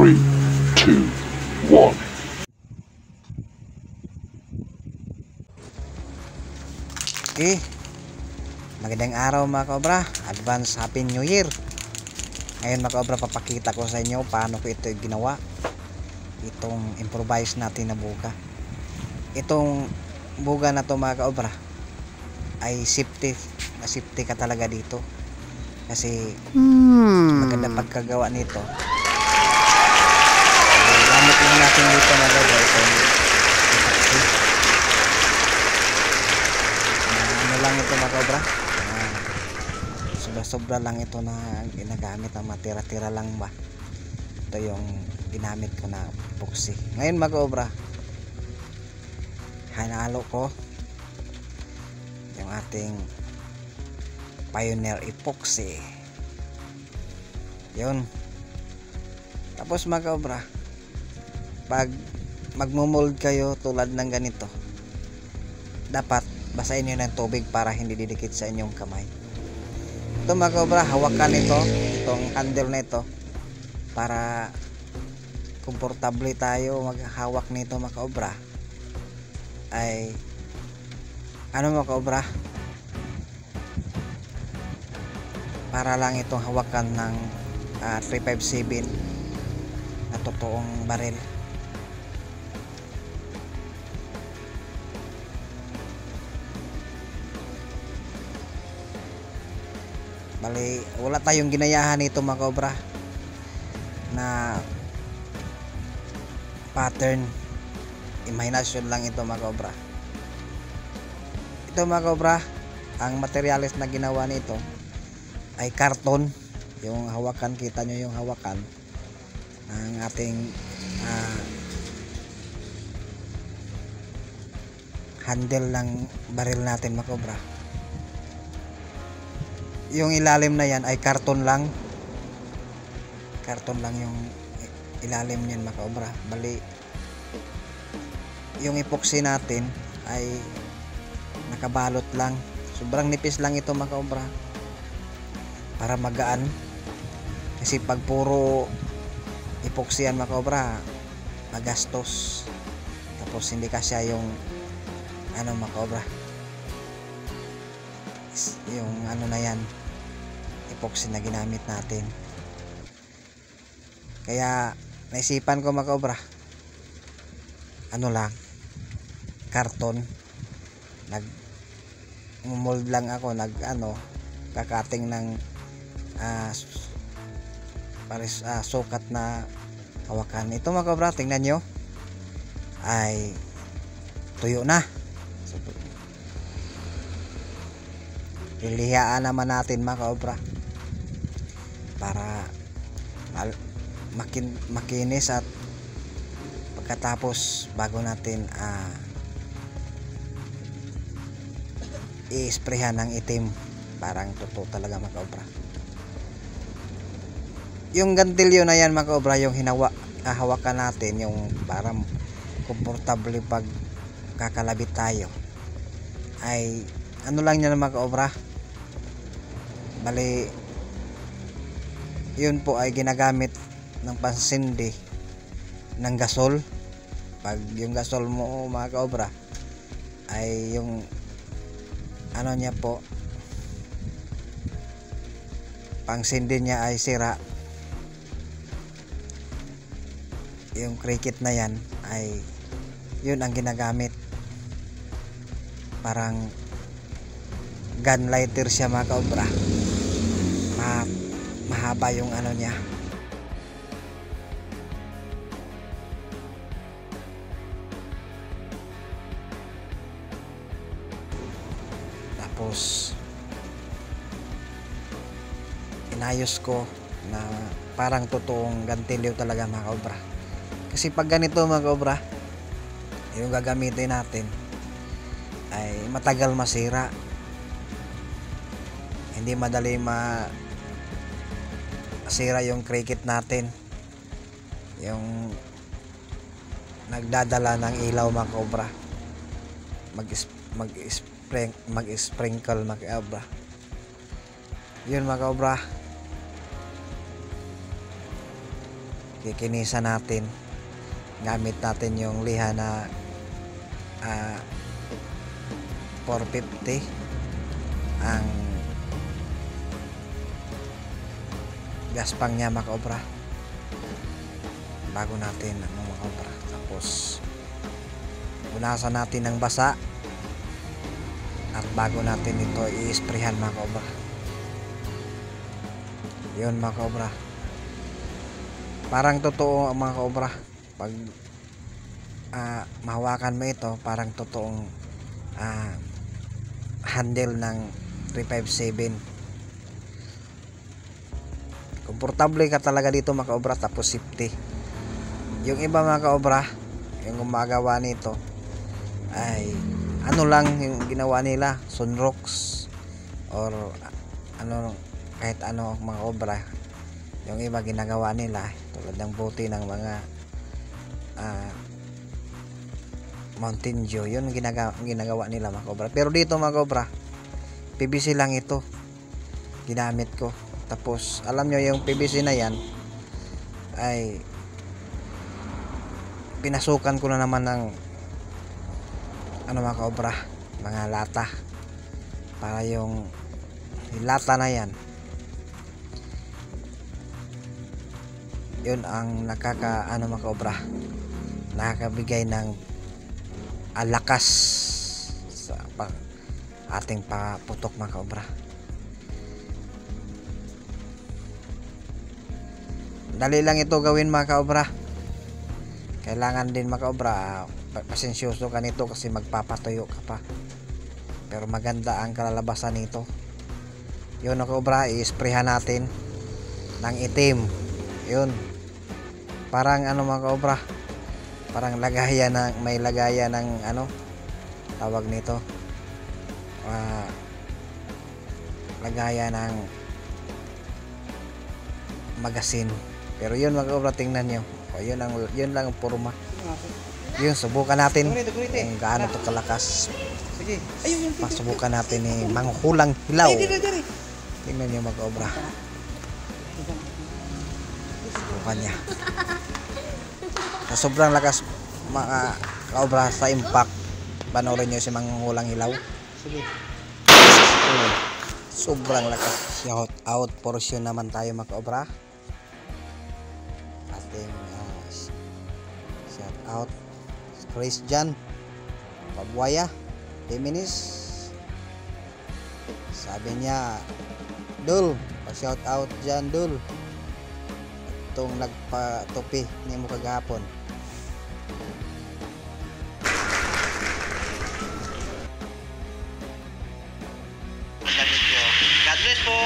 3, 2, 1. Okay, magandang araw mga kaobra. Advance Happy New Year. Ngayon mga kaobra, papakita ko sa inyo paano ko ito ginawa, itong improvise natin na buga. Itong buga na to mga kaobra ay safety ka talaga dito, kasi maganda pagkagawa nito. Gamit lang natin dito mga kaobra itong ano lang ito mga kaobra, sobra lang ito na ginagamit, ang matira-tira lang ba. Ito yung ginamit ko na epoxy. Ngayon mga kaobra, hanalo ko yung ating Pioneer epoxy. Yun. Tapos mga kaobra, pag magmo-mold kayo tulad ng ganito, dapat basahin nyo ng tubig para hindi didikit sa inyong kamay. Ito mga kaobra, hawakan ito, itong handle na ito, para komportable tayo maghawak nito mga kaobra. Ay ano mga kaobra, para lang itong hawakan ng 357 na totoong baril. Bali, wala tayong ginayahan nito mga kaobra na pattern, imahinasyon lang ito mga kaobra. Ito mga kaobra, ang materials na ginawa nito ay karton. Yung hawakan, kita nyo yung hawakan ng ating handle ng baril natin mga kaobra. Yung ilalim na yan ay karton lang yung ilalim niyan mga kaobra. Bali, yung epoxy natin ay nakabalot lang, sobrang nipis lang ito mga kaobra, para magaan. Kasi pag puro epoxy yan mga kaobra, magastos, tapos hindi kasya yung ano mga kaobra, yung ano na yan, epoxy na ginamit natin. Kaya naisipan ko mga kaobra, ano lang, karton, nag-mold lang ako, kakating ng sukat na hawakan. Ito mga kaobra, tingnan nyo, ay tuyo na. So, lilihaan naman natin mga kaobra para makinis, at pagkatapos bago natin i-sprayhan ng itim, parang totoo talaga mga kaobra. Yung gantilyo na yan mga kaobra, yung hawakan natin, yung parang komportable pag kakalabit tayo, ay ano lang yan mga kaobra. Bali, yun po ay ginagamit ng pansindi ng gasol. Pag yung gasol mo mga kaobra ay yung ano niya po, pangsindi niya ay sira, yung cricket na yan ay yun ang ginagamit, parang gun lighter siya mga kaobra. Mahaba yung ano niya. Tapos inayos ko na parang totoong gantilyo talaga mga kaobra. Kasi pag ganito mga kaobra, yung gagamitin natin ay matagal masira, hindi madali masira yung cricket natin, yung nagdadala ng ilaw mga kaobra. Mag-sprinkle mga kaobra. Yun mga kaobra, kikinisan natin. Gamit natin yung liha na 450 ang gaspang niya mga kaobra, bago natin mga kaobra. Tapos punasan natin ng basa at bago natin ito i-sprayhan mga kaobra. Yun mga kaobra, parang totoo mga kaobra. Pag mahawakan mo ito, parang totoong handle ng 357. Komportable ka talaga dito mga kaobra, tapos safety. Yung iba mga kaobra, yung gumagawa nito ay ano lang yung ginawa nila, sunrocks or ano, kahit ano mga kaobra. Yung iba ginagawa nila tulad ng buti ng mga Mountain Dew, yun ginagawa nila mga kaobra. Pero dito mga kaobra, PVC lang ito ginamit ko. Tapos alam nyo yung PVC na yan ay pinasukan ko na naman ng ano mga kaobra, mga lata, para yung lata na yan, yun ang mga kaobra, nakakabigay ng lakas sa ating paputok mga kaobra. Dali lang ito gawin mga kaobra. Kailangan din mga kaobra, pasensyoso ka nito kasi magpapatuyo ka pa. Pero maganda ang kalalabasan nito. Yun mga kaobra, i-sprayhan natin ng itim. Yun, parang ano mga kaobra, parang lagayan ng, may lagayan ng ano tawag nito, lagayan ng magasin. Pero yun mga kaobra, tingnan nyo, yun lang ang forma. Yun, subukan natin kung gaano to kalakas. Pasubukan natin ni manghulang hilaw. Tingnan nyo mga kaobra, subukan niya. Sa sobrang lakas mga kaobra sa impact, panoorin nyo si manghulang hilaw. Sobrang lakas. Shout out portion naman tayo mga kaobra. Ating shout out Christian Pabuaya Deminis. Sabi niya, Dul, pa-shout out dyan Dul, itong nagpatupi ni mo kagahapon. God bless po.